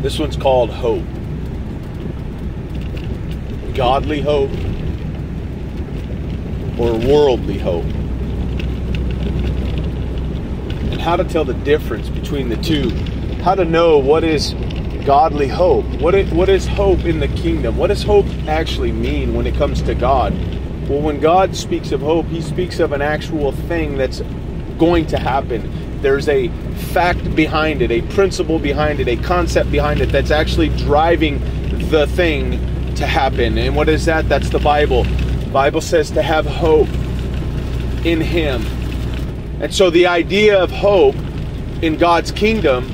This one's called hope. Godly hope or worldly hope. And how to tell the difference between the two. How to know what is godly hope. What is hope in the kingdom? What does hope actually mean when it comes to God? Well, when God speaks of hope, he speaks of an actual thing that's going to happen. There's a fact behind it, a principle behind it, a concept behind it that's actually driving the thing to happen. And what is that? That's the Bible. The Bible says to have hope in him. And so the idea of hope in God's kingdom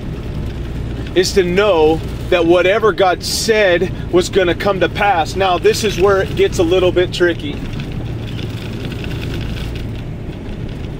is to know that whatever God said was going to come to pass. Now, this is where it gets a little bit tricky.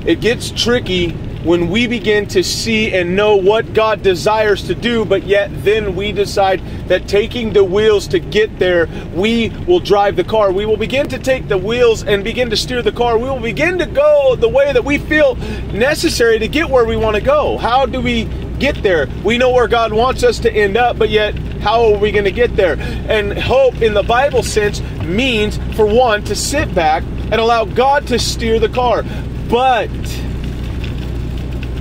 It gets tricky when we begin to see and know what God desires to do, but yet then we decide that taking the wheels to get there, we will drive the car. We will begin to take the wheels and begin to steer the car. We will begin to go the way that we feel necessary to get where we want to go. How do we get there? We know where God wants us to end up, but yet how are we going to get there? And hope in the Bible sense means, for one, to sit back and allow God to steer the car. But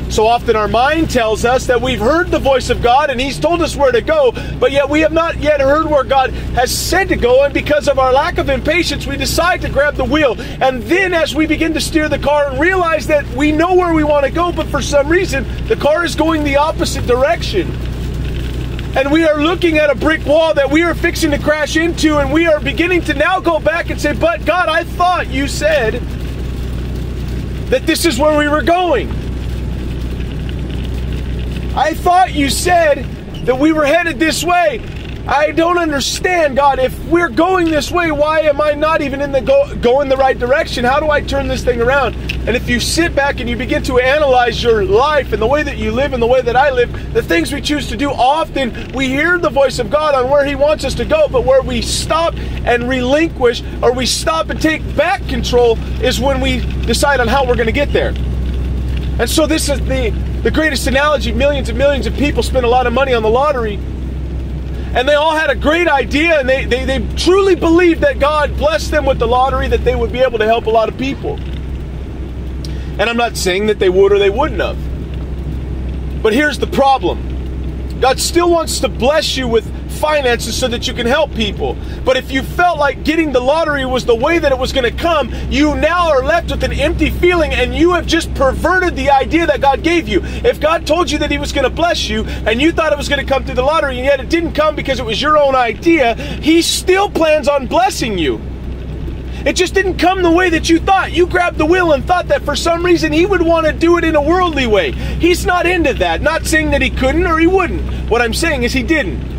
so often our mind tells us that we've heard the voice of God and he's told us where to go, but yet we have not yet heard where God has said to go, and because of our lack of impatience, we decide to grab the wheel. And then as we begin to steer the car and realize that we know where we want to go, but for some reason the car is going the opposite direction. And we are looking at a brick wall that we are fixing to crash into, and we are beginning to now go back and say, but God, I thought you said that this is where we were going. I thought you said that we were headed this way. I don't understand, God. If we're going this way, why am I not even in the going the right direction? How do I turn this thing around? And if you sit back and you begin to analyze your life and the way that you live and the way that I live, the things we choose to do, often we hear the voice of God on where he wants us to go, but where we stop and relinquish, or we stop and take back control, is when we decide on how we're going to get there. And so this is the greatest analogy. Millions and millions of people spend a lot of money on the lottery, and they all had a great idea, and they truly believed that God blessed them with the lottery, that they would be able to help a lot of people. And I'm not saying that they would or they wouldn't have. But here's the problem. God still wants to bless you with finances so that you can help people. But if you felt like getting the lottery was the way that it was going to come, you now are left with an empty feeling, and you have just perverted the idea that God gave you. If God told you that he was going to bless you and you thought it was going to come through the lottery, and yet it didn't come because it was your own idea, he still plans on blessing you. It just didn't come the way that you thought. You grabbed the wheel and thought that for some reason he would want to do it in a worldly way. He's not into that. Not saying that he couldn't or he wouldn't. What I'm saying is he didn't.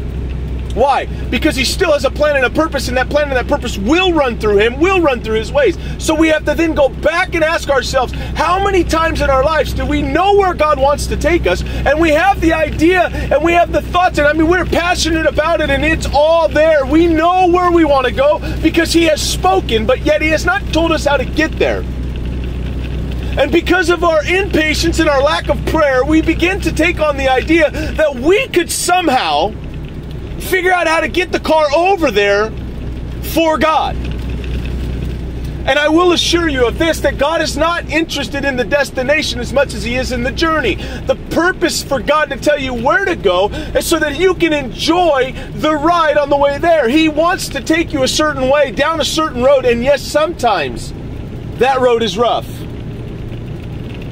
Why? Because he still has a plan and a purpose, and that plan and that purpose will run through him, will run through his ways. So we have to then go back and ask ourselves, how many times in our lives do we know where God wants to take us, and we have the idea and we have the thoughts, and I mean, we're passionate about it, and it's all there. We know where we want to go because he has spoken, but yet he has not told us how to get there. And because of our impatience and our lack of prayer, we begin to take on the idea that we could somehow figure out how to get the car over there for God. And I will assure you of this, that God is not interested in the destination as much as he is in the journey. The purpose for God to tell you where to go is so that you can enjoy the ride on the way there. He wants to take you a certain way, down a certain road, and yes, sometimes that road is rough.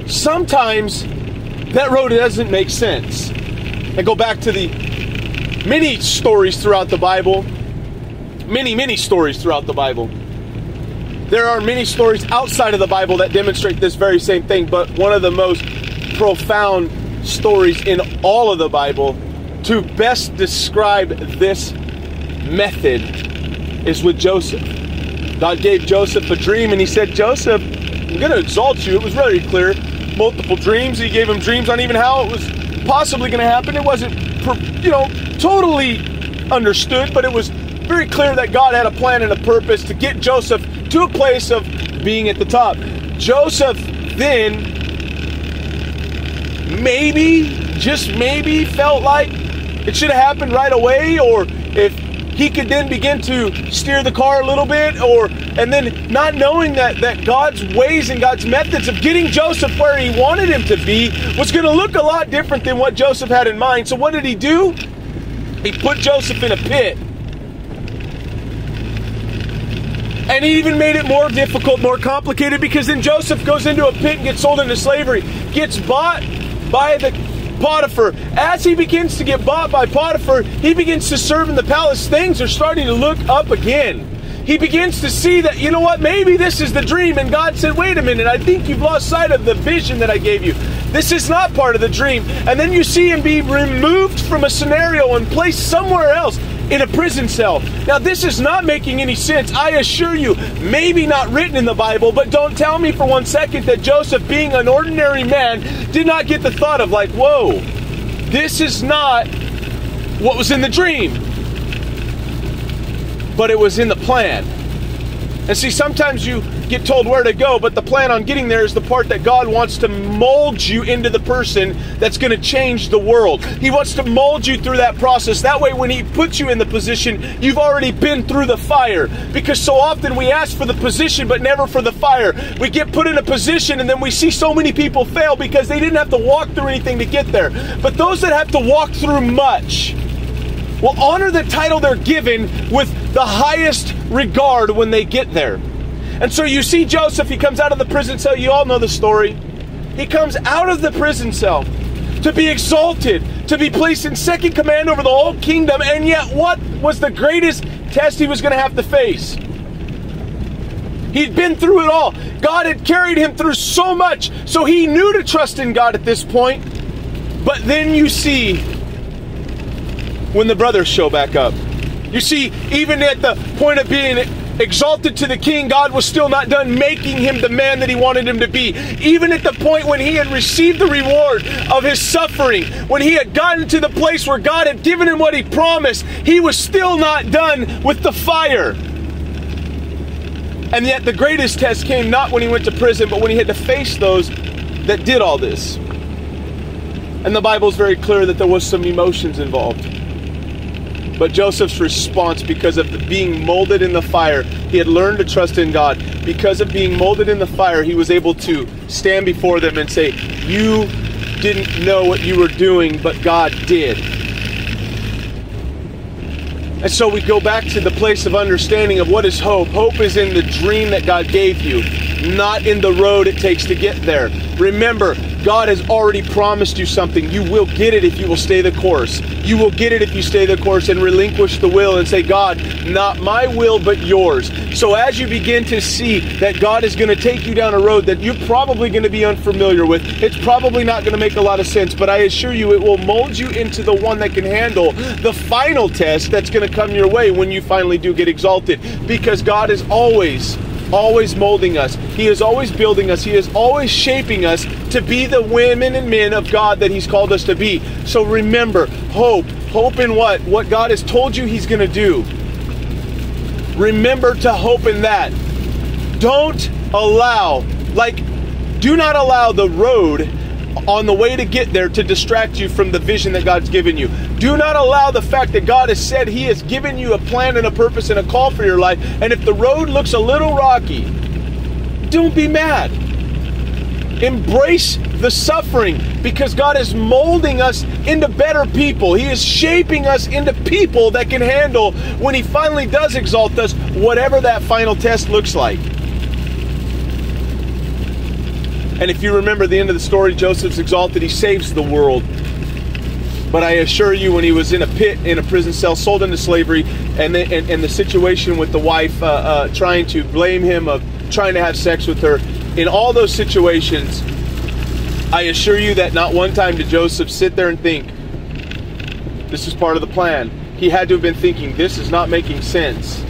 Sometimes that road doesn't make sense. I go back to the many stories throughout the Bible. Many stories throughout the Bible. There are many stories outside of the Bible that demonstrate this very same thing, but one of the most profound stories in all of the Bible to best describe this method is with Joseph. God gave Joseph a dream, and he said, Joseph, I'm going to exalt you. It was very clear. Multiple dreams. He gave him dreams on even how it was possibly going to happen. It wasn't, totally understood, but it was very clear that God had a plan and a purpose to get Joseph to a place of being at the top. Joseph then maybe, just maybe, felt like it should have happened right away, or if he could then begin to steer the car a little bit, and then not knowing that God's ways and God's methods of getting Joseph where he wanted him to be was going to look a lot different than what Joseph had in mind. So what did he do? He put Joseph in a pit. And he even made it more difficult, more complicated, because then Joseph goes into a pit and gets sold into slavery, gets bought by the Potiphar. As he begins to get bought by Potiphar, he begins to serve in the palace. Things are starting to look up again. He begins to see that, you know what, maybe this is the dream. And God said, wait a minute, I think you've lost sight of the vision that I gave you. This is not part of the dream. And then you see him be removed from a scenario and placed somewhere else in a prison cell. Now, this is not making any sense. I assure you, maybe not written in the Bible, but don't tell me for 1 second that Joseph, being an ordinary man, did not get the thought of like, whoa, this is not what was in the dream. But it was in the plan. And see, sometimes you get told where to go, but the plan on getting there is the part that God wants to mold you into the person that's going to change the world. He wants to mold you through that process. That way, when he puts you in the position, you've already been through the fire. Because so often we ask for the position, but never for the fire. We get put in a position and then we see so many people fail because they didn't have to walk through anything to get there. But those that have to walk through much will honor the title they're given with the highest regard when they get there. And so you see Joseph, he comes out of the prison cell. You all know the story. He comes out of the prison cell to be exalted, to be placed in second command over the whole kingdom. And yet, what was the greatest test he was going to have to face? He'd been through it all. God had carried him through so much. So he knew to trust in God at this point. But then you see when the brothers show back up. You see, even at the point of being exalted to the king, God was still not done making him the man that he wanted him to be. Even at the point when he had received the reward of his suffering, when he had gotten to the place where God had given him what he promised, he was still not done with the fire. And yet the greatest test came not when he went to prison, but when he had to face those that did all this. And the Bible is very clear that there was some emotions involved. But Joseph's response, because of being molded in the fire, he had learned to trust in God. Because of being molded in the fire, he was able to stand before them and say, you didn't know what you were doing, but God did. And so we go back to the place of understanding of what is hope. Hope is in the dream that God gave you, not in the road it takes to get there. Remember, God has already promised you something. You will get it if you will stay the course. You will get it if you stay the course and relinquish the will and say, God, not my will, but yours. So as you begin to see that God is going to take you down a road that you're probably going to be unfamiliar with, it's probably not going to make a lot of sense, but I assure you it will mold you into the one that can handle the final test that's going to come your way when you finally do get exalted. Because God is always molding us. He is always building us. He is always shaping us to be the women and men of God that he's called us to be. So remember, hope. Hope in what? What God has told you he's going to do. Remember to hope in that. Do not allow the road on the way to get there to distract you from the vision that God's given you. Do not allow the fact that God has said he has given you a plan and a purpose and a call for your life. And if the road looks a little rocky, don't be mad. Embrace the suffering, because God is molding us into better people. He is shaping us into people that can handle, when he finally does exalt us, whatever that final test looks like. And if you remember the end of the story, Joseph's exalted. He saves the world. But I assure you, when he was in a pit, in a prison cell, sold into slavery, and the situation with the wife trying to blame him of trying to have sex with her, in all those situations, I assure you that not one time did Joseph sit there and think, this is part of the plan. He had to have been thinking, this is not making sense.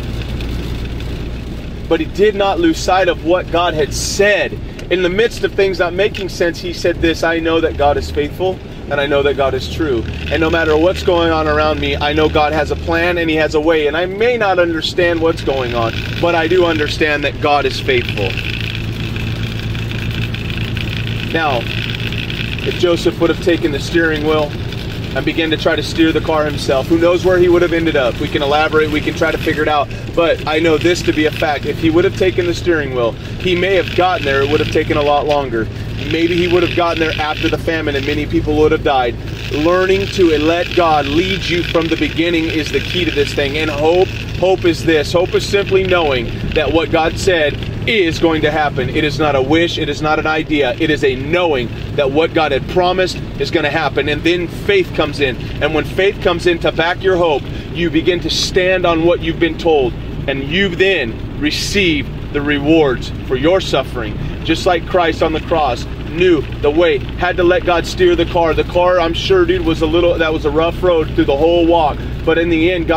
But he did not lose sight of what God had said. In the midst of things not making sense, he said this, I know that God is faithful, and I know that God is true. And no matter what's going on around me, I know God has a plan and he has a way. And I may not understand what's going on, but I do understand that God is faithful. Now, if Joseph would have taken the steering wheel and began to try to steer the car himself. Who knows where he would have ended up? We can elaborate, we can try to figure it out, but I know this to be a fact. If he would have taken the steering wheel, he may have gotten there. It would have taken a lot longer. Maybe he would have gotten there after the famine and many people would have died. Learning to let God lead you from the beginning is the key to this thing. And hope is this. Hope is simply knowing that what God said is going to happen. It is not a wish. It is not an idea. It is a knowing that what God had promised is going to happen. And then faith comes in. And when faith comes in to back your hope, you begin to stand on what you've been told. And you then receive the rewards for your suffering. Just like Christ on the cross knew the way, had to let God steer the car. The car, I'm sure, dude, was that was a rough road through the whole walk. But in the end,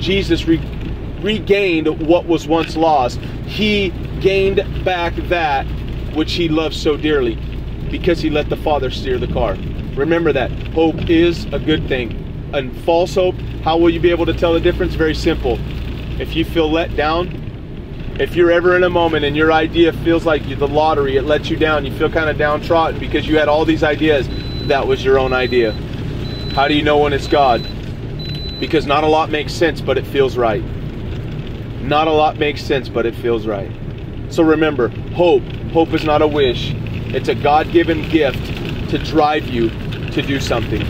Jesus regained what was once lost. He gained back that which he loved so dearly because he let the Father steer the car. Remember that. Hope is a good thing. And false hope, how will you be able to tell the difference? Very simple. If you feel let down, if you're ever in a moment and your idea feels like the lottery, it lets you down, you feel kind of downtrodden because you had all these ideas, that was your own idea. How do you know when it's God? Because not a lot makes sense, but it feels right. Not a lot makes sense, but it feels right. So remember, hope is not a wish. It's a God-given gift to drive you to do something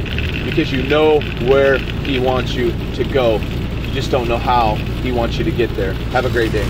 because you know where he wants you to go. You just don't know how he wants you to get there. Have a great day.